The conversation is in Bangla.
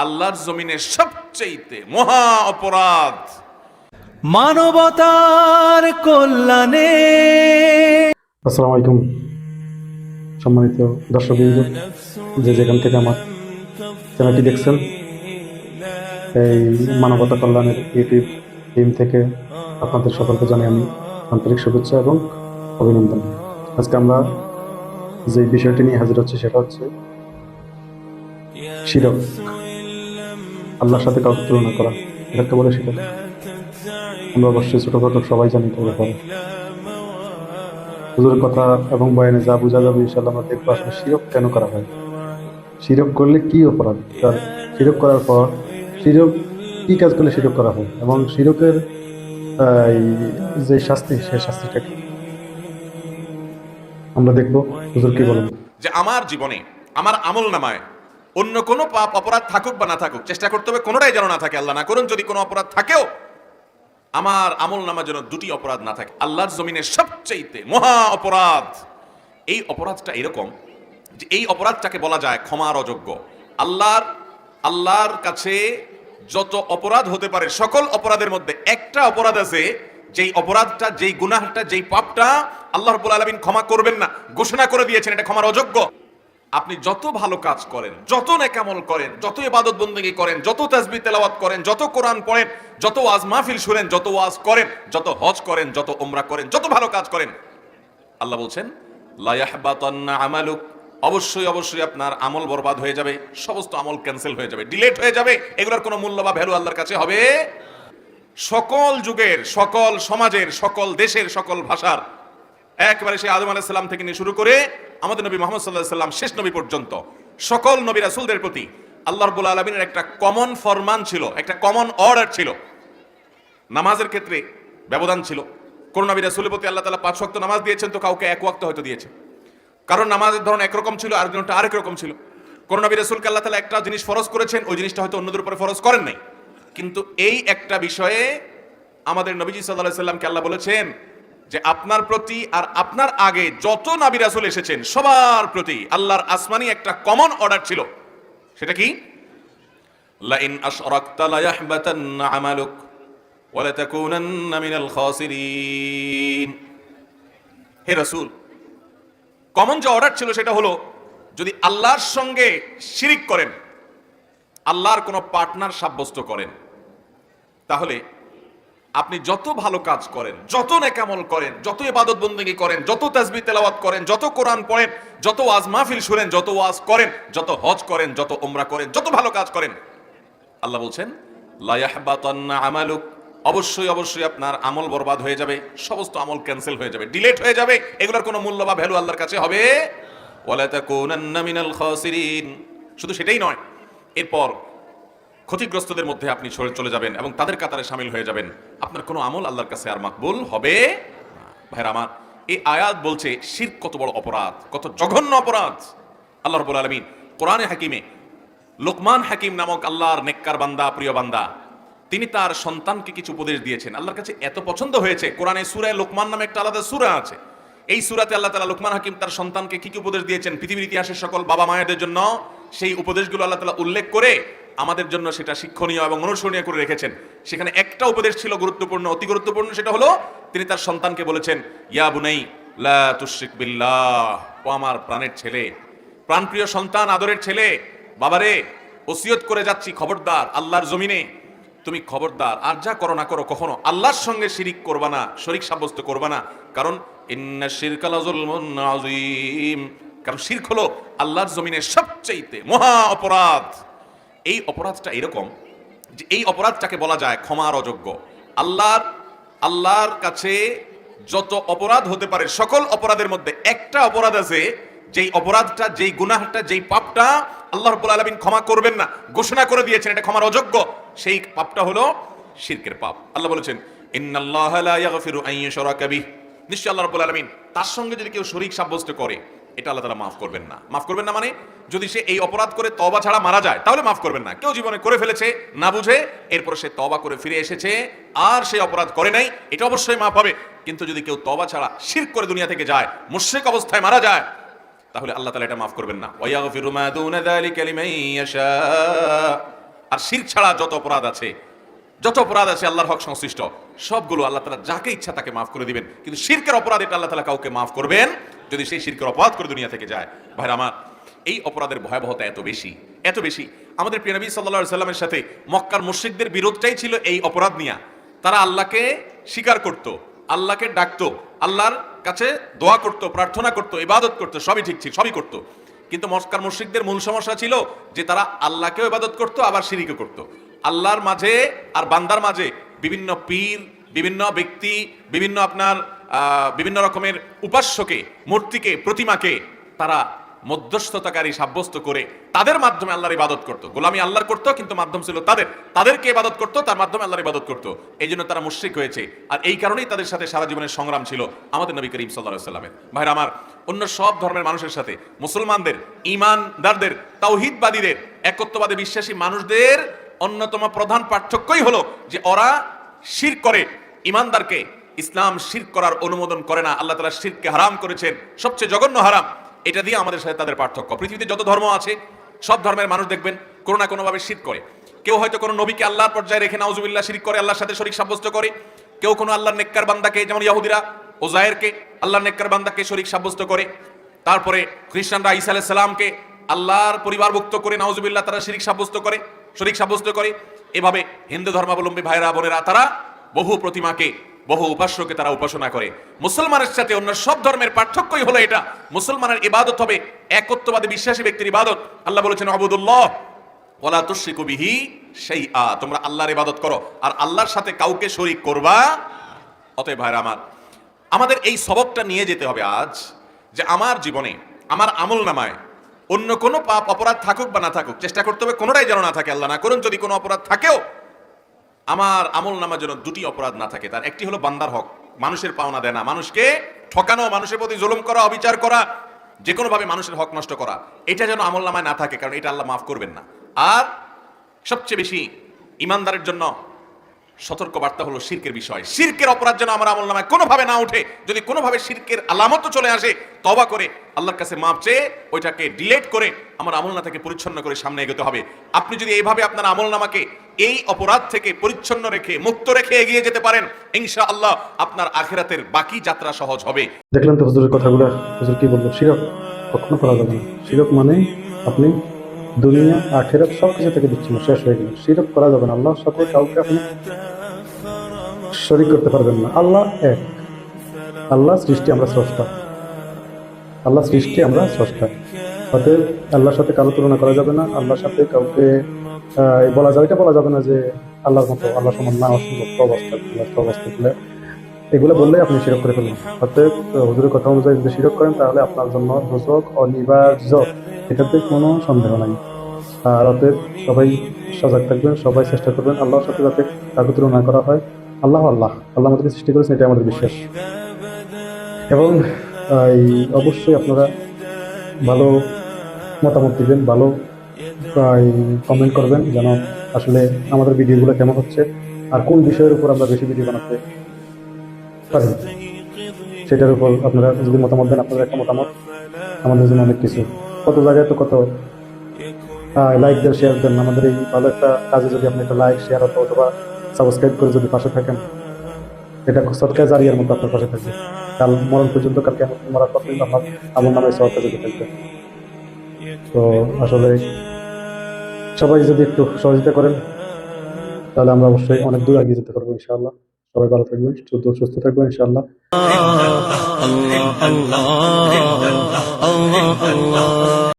আল্লাহর জমিনে সবচেয়ে মহা অপরাধ মানবতার কল্যাণে। আসসালামু আলাইকুম সম্মানিত দর্শকবৃন্দ, যে যেখান থেকে আমার চ্যানেলটি দেখছেন, এই মানবতা কল্যাণের ইউটিউব টিম থেকে আপনাদের সকলকে জানাই আমি আন্তরিক শুভেচ্ছা এবং অভিনন্দন। আজকে আমরা যে বিষয়টি নিয়ে হাজির হচ্ছি সেটা হচ্ছে শিরক, আল্লাহর সাথে কাউকে তুলনা করা। এটাকে বলে শিরক। আমরা অবশ্যই ছোটখাটো সবাই জানি এটার ব্যাপারে। হুজুরের কথা এবং বয়ানে যা বোঝা যাবে ইনশাআল্লাহ আমরা দেখবো আসলে শিরক কেন করা হয়, শিরক করলে কি অপরাধ, তার শিরক করার পর শিরক কি কাজ করলে শিরক করা হয় এবং শিরকের এই যে শাস্তি, সেই শাস্তিটা কি আমরা দেখবো। হুজুর কি বলেন? যে আমার জীবনে আমার আমল নামায় অন্য কোনো পাপ অপরাধ থাকুক বা না থাকুক, চেষ্টা করতে হবে কোনোটাই যেন না থাকে, আল্লাহ না করুন। যদি কোনো অপরাধ থাকেও আমার আমল নামা যেন দুটি অপরাধ না থাকে। আল্লাহর জমিনে সবচেয়ে মহা অপরাধ, এই এরকম যে এই অপরাধটাকে বলা যায় ক্ষমার অযোগ্য। আল্লাহর কাছে যত অপরাধ হতে পারে সকল অপরাধের মধ্যে একটা অপরাধ আছে, যেই অপরাধটা, যেই গুনাহটা, যেই পাপটা আল্লাহ রাব্বুল আলামিন ক্ষমা করবেন না, ঘোষণা করে দিয়েছেন এটা ক্ষমার অযোগ্য। আপনি যত ভালো কাজ করেন, যত নেকামল করেন, যত ইবাদত বন্দেগী করেন, যত তাসবিহ তেলাওয়াত করেন, যত কোরআন পড়েন, যত ওয়াজ মাহফিল শুনেন, যত ওয়াজ করেন, যত হজ করেন, যত উমরা করেন, যত ভালো কাজ করেন, আল্লাহ বলছেন লা ইয়াহবাতান্না আমালুক, অবশ্যই আপনার আমল বরবাদ হয়ে যাবে, সমস্ত আমল ক্যান্সেল হয়ে যাবে, ডিলেট হয়ে যাবে। এগুলোর কোনো মূল্য বা ভ্যালু আল্লাহর কাছে হবে। সকল যুগের, সকল সমাজের, সকল দেশের, সকল ভাষার, একবারে সেই আদম আলাইহিস সালাম থেকে নিয়ে শুরু করে আমাদের নবী মুহাম্মদ সাল্লাল্লাহু আলাইহি সাল্লাম শেষ নবী পর্যন্ত সকল নবী রাসূলদের প্রতি আল্লাহ রাব্বুল আলামিনের একটা কমন ফরমান ছিল, একটা কমন অর্ডার ছিল। নামাজের ক্ষেত্রে ব্যবধান ছিল। কোন নবী রাসূলের প্রতি আল্লাহ তাআলা 5 ওয়াক্ত নামাজ দিয়েছেন, তো কাউকে 1 ওয়াক্ত হয়তো দিয়েছেন। কারণ নামাজের ধরন একরকম ছিল, আরেকজনটা আরেক রকম ছিল। কোন নবী রাসূলকে আল্লাহ তাআলা একটা জিনিস ফরজ করেছেন, ওই জিনিসটা হয়তো অন্যদের উপরে ফরজ করেন নাই। কিন্তু এই একটা বিষয়ে আমাদের নবীজি সাল্লাল্লাহু আলাইহি সাল্লামকে আল্লাহ বলেছেন যে আপনার প্রতি আর আপনার আগে যত নবী রাসূল এসেছেন সবার প্রতি আল্লাহর আসমানি একটা কমন অর্ডার ছিল। সেটা কি? লা ইন আশরাকতা লা ইয়াহবাতান্না আমালুক ওয়া লা তাকুনান্না মিনাল খাসিরিন। হে রাসূল, কমন যে অর্ডার ছিল সেটা হলো, যদি আল্লাহর সঙ্গে শিরিক করেন, আল্লাহর কোনো পার্টনার সাব্যস্ত করেন, তাহলে আপনি যত ভালো কাজ করেন, যত নেকামল করেন, যত ইবাদত বন্দেগী করেন, যত তাসবিহ তেলাওয়াত করেন, যত কোরআন পড়েন, যত ওয়াজ মাহফিল শুনেন, যত ওয়াজ করেন, যত হজ করেন, যত উমরা করেন, যত ভালো কাজ করেন, আল্লাহ বলছেন লা ইয়াহবাতান্না আমালুক, অবশ্যই আপনার আমল বরবাদ হয়ে যাবে, সমস্ত আমল ক্যান্সেল হয়ে যাবে, ডিলেট হয়ে যাবে। এগুলোর কোনো মূল্য বা ভ্যালু আল্লাহর কাছে হবে। ওয়া লা তাকুনান্না মিনাল খাসিরিন। শুধু সেটাই নয়, এরপর ক্ষতিগ্রস্তদের মধ্যে আপনি চলে যাবেন এবং তাদের কাতারে শামিল হয়ে যাবেন। আপনার কোনো আমল আল্লাহর কাছে আর মাকবুল হবে না। ভাইরা আমার, এই আয়াত বলছে শিরক কত বড় অপরাধ, কত জঘন্য অপরাধ। আল্লাহ রাব্বুল আলামিন কোরআনে হাকিমে লোকমান হাকিম নামক আল্লাহর নেককার বান্দা, প্রিয় বান্দা, তিনি তার সন্তানকে কিছু উপদেশ দিয়েছেন। আল্লাহর কাছে এত পছন্দ হয়েছে, কোরআনে সূরা লোকমান নামে একটা আলাদা সূরা আছে। এই সূরাতে আল্লাহ তাআলা লোকমান হাকিম তার সন্তানকে কি কি উপদেশ দিয়েছেন পৃথিবীর ইতিহাসের সকল বাবা মায়েদের জন্য, সেই উপদেশগুলো আল্লাহ তাআলা উল্লেখ করে আমাদের জন্য সেটা শিক্ষণীয় এবং অনুসরণীয় করে রেখেছেন। সেখানে একটা উপদেশ ছিল গুরুত্বপূর্ণ, অতি গুরুত্বপূর্ণ। সেটা হলো তিনি তার সন্তানকে বলেছেন, ইয়া বুনাই লা তুশরিক বিল্লাহ, ও আমার প্রাণের ছেলে, প্রাণপ্রিয় সন্তান, আদরের ছেলে, বাবারে ওসিয়ত করে যাচ্ছি, খবরদার আল্লাহর জমিনে তুমি খবরদার আর যা করো না করো কখনো আল্লাহর সঙ্গে শিরিক করবা না, শরীক সাব্যস্ত করবা না। কারণ ইন্নাশ শিরকা লাযুলমুন আযীম, কারণ শিরক হলো আল্লাহর জমিনে সবচেয়ে মহা অপরাধ। এই অপরাধটা এরকম যে এই অপরাধটাকে বলা যায় ক্ষমার অযোগ্য। আল্লাহর কাছে যত অপরাধ হতে পারে সকল অপরাধের মধ্যে একটা অপরাধ আছে, যেই অপরাধটা, যেই গুনাহটা, যেই পাপটা আল্লাহ রাব্বুল আলামিন ক্ষমা করবেন না, ঘোষণা করে দিয়েছেন এটা ক্ষমার অযোগ্য। সেই পাপটা হলো শিরকের পাপ। আল্লাহ বলেছেন ইন্নাল্লাহা লা ইয়াগফিরু আন ইউশরাকা বিহি, নিশ্চয় আল্লাহ রাব্বুল আলামিন তার সঙ্গে যদি কেউ শরীক সাব্যস্ত করে এটা আল্লাহ তাআলা মাফ করবেন না। মাফ করবেন না মানে যদি সে এই অপরাধ করে তওবা ছাড়া মারা যায় তাহলে মাফ করবেন না। কেউ জীবনে করে ফেলেছে না বুঝে, এরপর সে তওবা করে ফিরে এসেছে আর সে অপরাধ করে নাই, এটা অবশ্যই মাফ হবে। কিন্তু যদি কেউ তওবা ছাড়া শিরক করে দুনিয়া থেকে যায়, মুশরিক অবস্থায় মারা যায়, তাহলে আল্লাহ তাআলা এটা মাফ করবেন না। ওয়া ইয়াগফিরু মা দুনা যালিকা লিমান ইয়াশা, আর শিরক ছাড়া যত অপরাধ আছে আল্লাহর হক সংশ্লিষ্ট সবগুলো আল্লাহ তাআলা যাকে ইচ্ছা তাকে মাফ করে দিবেন, কিন্তু শিরকের অপরাধ এটা আল্লাহ তাআলা কাউকে মাফ করবেন যদি সেই শিরকের অপরাধ করে দুনিয়া থেকে যায়। ভাইরা আমার, এই অপরাধের ভয়াবহতা এত বেশি। আমাদের প্রিয় নবী সাল্লাল্লাহু আলাইহি সাল্লামের সাথে মক্কার মুশরিকদের বিরোধটাই ছিল এই অপরাধ নিয়ে। তারা আল্লাহকে স্বীকার করত, আল্লাহকে ডাকতো, আল্লাহর কাছে দোয়া করত, প্রার্থনা করত, ইবাদত করত, সবই ঠিক ছিল, সবই করত। কিন্তু মক্কার মুশরিকদের মূল সমস্যা ছিল যে তারা আল্লাহকেও ইবাদত করত, আবার শিরকও করত। আল্লাহর মাঝে আর বান্দার মাঝে বিভিন্ন পীর, বিভিন্ন ব্যক্তি, বিভিন্ন রকমের উপাস্যকে, মূর্তিকে, প্রতিমাকে তারা মধ্যস্থতাকারী সাব্যস্ত করে তাদের মাধ্যমে আল্লাহর ইবাদত করত। গোলামি আল্লাহর করত, কিন্তু মাধ্যম ছিল তাদেরকে ইবাদত করত, তার মাধ্যমে আল্লাহর ইবাদত করত। এই জন্য তারা মুশরিক হয়েছে, আর এই কারণেই তাদের সাথে সারা জীবনের সংগ্রাম ছিল আমাদের নবী করিম সাল্লাল্লাহু আলাইহি ওয়াসাল্লামের। ভাইরা আমার, অন্য সব ধর্মের মানুষের সাথে মুসলমানদের, ঈমানদারদের, তাওহীদবাদীদের, একত্ববাদে বিশ্বাসী মানুষদের অন্যতম প্রধান পার্থক্যই হলো যে ওরা শিরক করে। ঈমানদারকে ইসলাম শিরক করার অনুমোদন করে না। আল্লাহ তাআলা শিরককে হারাম করেছেন, সবচেয়ে জঘন্য হারাম। এটা দিয়ে আমাদের সাথে তাদের পার্থক্য। পৃথিবীতে যত ধর্ম আছে সব ধর্মের মানুষ দেখবেন কোনো না কোনোভাবে শিরক করে। কেউ হয়তো কোনো নবীকে আল্লাহর পর্যায়ে রেখে নাউজুবিল্লাহ শিরক করে, আল্লাহর সাথে শরীক সাব্যস্ত করে। কেউ কোনো আল্লাহর নেককার বান্দাকে, যেমন ইহুদিরা ওজায়েরকে আল্লাহর নেককার বান্দাকে শরীক সাব্যস্ত করে। তারপরে খ্রিস্টানরা ঈসা আলাইহিস সালামকে আল্লাহর পরিবারভুক্ত করে নাউজুবিল্লাহ তারা শরীক সাব্যস্ত করে। এভাবে হিন্দু ধর্মাবলম্বী ভাইরা বোনেরা তারা বহু প্রতিমাকে, বহু উপাস্যকে তারা উপাসনা করে। মুসলমানের সাথে অন্য সব ধর্মের পার্থক্যই হলো এটা, মুসলমানের ইবাদত হবে একত্ববাদী বিশ্বাসী ব্যক্তির ইবাদত। আল্লাহ বলেছেন আবুদুল্লাহ ওয়ালা তুশরিকু বিহি শাইআ, তোমরা আল্লাহর ইবাদত করো আর আল্লাহর সাথে কাউকে শরীক করবা। অতএব ভাইরা আমার, আমাদের এই সবকটা নিয়ে যেতে হবে আজ, যে আমার জীবনে, আমার আমল নামায় অন্য কোনো পাপ অপরাধ থাকুক বা না থাকুক, চেষ্টা করতে হবে কোনোটাই যেন না থাকে। আল্লাহ না করুন, যদি কোনো অপরাধ থাকেও আমার আমল নামার জন্য দুটি অপরাধ না থাকে। তার একটি হলো বান্দার হক, মানুষের পাওনা দেনা, মানুষকে ঠকানো, মানুষের প্রতি জুলুম করা, অবিচার করা, যে কোনোভাবে মানুষের হক নষ্ট করা, এটা যেন আমল নামায় না থাকে, কারণ এটা আল্লাহ মাফ করবেন না। আর সবচেয়ে বেশি ইমানদারের জন্য সতর্ক বার্তা হলো শিরকের বিষয়। শিরকের অপরাধ যেন আমার আমল নামায় কোনোভাবে না উঠে। যদি কোনোভাবে শিরকের আলামত চলে আসে, তওবা করে আল্লাহর কাছে মাপ চেয়ে ওইটাকে ডিলিট করে আমার আমলনা থেকে পরিচ্ছন্ন করে সামনে এগোতে হবে। আপনি যদি এইভাবে আপনার আমলনামাকে এই অপরাধ থেকে পরিচ্ছন্ন রেখে, মুক্ত রেখে এগিয়ে যেতে পারেন, ইনশাআল্লাহ আপনার আখিরাতের বাকি যাত্রা সহজ হবে। দেখলেন তো হুজুরের কথাগুলো? হুজুর কি বললো? শিরক কখনো করা যাবে না। শিরক মানে আপনি দুনিয়া আখিরাত সব কিছু থেকে বিচ্ছিন্ন, শেষ হয়ে গেল। শিরক করা যাবে না। আল্লাহর সাথে কাউকে আপনি শরীক করতে পারবেন না। আল্লাহ এক, আল্লাহ সৃষ্টি, আমরা স্রষ্টা। আল্লাহ সৃষ্টি, আমরা স্রষ্টা। অতএব আল্লাহর সাথে কারো তুলনা করা যাবে না। আল্লাহর সাথে কাউকে বলা যাবে না যে আল্লাহর মতো, আল্লাহ সমান না, অবস্থা বলে এগুলো বললেই আপনি শিরক করে ফেলবেন। অতএব হুজুরের কথা অনুযায়ী যদি শিরক করেন, তাহলে আপনার জন্য দোজখ অনিবার্য, এটাতে কোনো সন্দেহ নাই। আর অতএব সবাই সজাগ থাকবেন, সবাই চেষ্টা করবেন আল্লাহর সাথে যাতে কাউকে তুলনা করা হয়। আল্লাহ আমাদেরকে সৃষ্টি করেছেন, এটা আমাদের বিশ্বাস। এবং অবশ্যই আপনারা ভালো মতামত দিবেন, ভালো কমেন্ট করবেন, যেন আসলে আমাদের ভিডিওগুলো কেমন হচ্ছে আর কোন বিষয়ের উপর আমরা বেশি ভিডিও বানাতে পারি, সেটার উপর আপনারা যদি মতামত দেন। আপনাদের একটা মতামত আমাদের জন্য অনেক কিছু। কত জায়গায় তো কত লাইক দেন, শেয়ার দেন। আমাদের এই ভালো একটা কাজে যদি আপনি একটা লাইক, শেয়ার অথবা সাবস্ক্রাইব করে যদি পাশে থাকেন, এটা সদকা জারিয়ার মতো আপনার পাশে থাকবে। কাল মরণ পর্যন্ত, কালকে মরার পর পর্যন্ত আপনার আমল নামে সদকা যেতে থাকবে। তো আসলে সবাই যদি একটু সহযোগিতা করেন, তাহলে আমরা অবশ্যই অনেক দূর এগিয়ে যেতে পারবো ইনশাআল্লাহ। সবাই ভালো থাকবেন, সুস্থ থাকবেন ইনশাআল্লাহ। Allah Allah Allah Allah Allah